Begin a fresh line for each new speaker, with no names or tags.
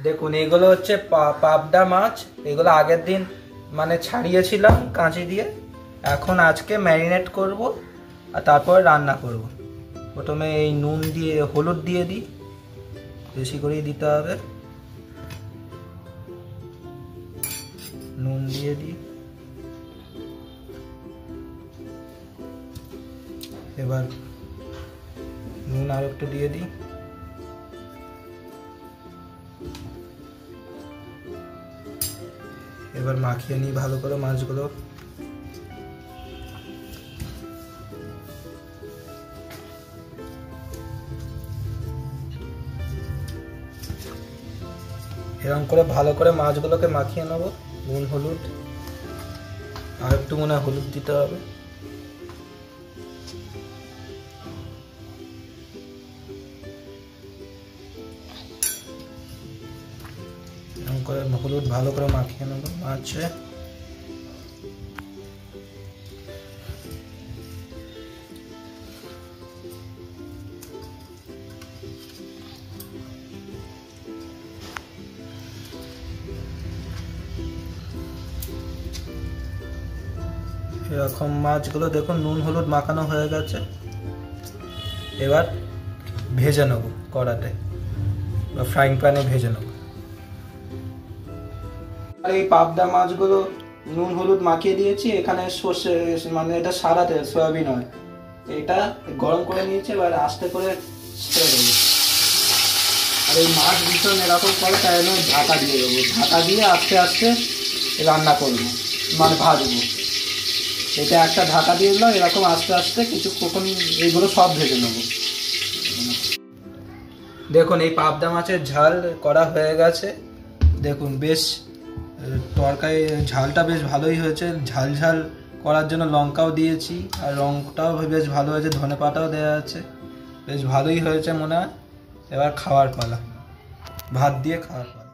দেখুন এগুলো হচ্ছে পাবদা মাছ। এগুলো আগের দিন মানে ছাড়িয়েছিলাম কাঁচি দিয়ে, এখন আজকে ম্যারিনেট করব আর তারপর রান্না করব। প্রথমে এই নুন দিয়ে হলুদ দিয়ে দিই, বেশি করেই দিতে হবে। নুন দিয়ে দিই, এবার নুন আর একটু দিয়ে দিই। এবার মাখিয়ে নিই ভালো করে মাছগুলো। এরকম করে ভালো করে মাছগুলোকে মাখিয়ে নেব। নুন হলুদ আর একটু মনে হয় হলুদ দিতে হবে। এরকম করে হলুদ ভালো করে মাখিয়ে নেব মাছে। এরকম মাছগুলো দেখুন নুন হলুদ মাখানো হয়ে গেছে। এবার ভেজে নেব কড়াতে বা ফ্রাইং প্যানে ভেজে নেব। আর এই পাবদা মাছগুলো নুন হলুদ মাখিয়ে দিয়েছি। এখানে সর্ষে মানে এটা সাদা তেল, সয়াবিন অয়েল, এটা গরম করে নিয়েছি। এবার আস্তে করে ছেড়ে দেবো। আর এই মাছ ভীষণ এরকম করে তাই জন্য ঢাকা দিয়ে দেবো। ঢাকা দিয়ে আস্তে আস্তে রান্না করবো, মানে ভাজবো। এটা একটা ঢাকা দিয়ে দিলাম, এরকম আস্তে আস্তে কিছুক্ষণ এইগুলো সব ভেজে নেব। দেখুন এই পাবদা মাছের ঝাল করা হয়ে গেছে। দেখুন বেশ তরকারি ঝালটা বেশ ভালোই হয়েছে। ঝাল ঝাল করার জন্য লঙ্কাও দিয়েছি, আর রঙটাও বেশ ভালো হয়েছে, ধনেপাতাও দেওয়া আছে। বেশ ভালোই হয়েছে মনে হয়। এবার খাওয়ার পালা, ভাত দিয়ে খাওয়ার পালা।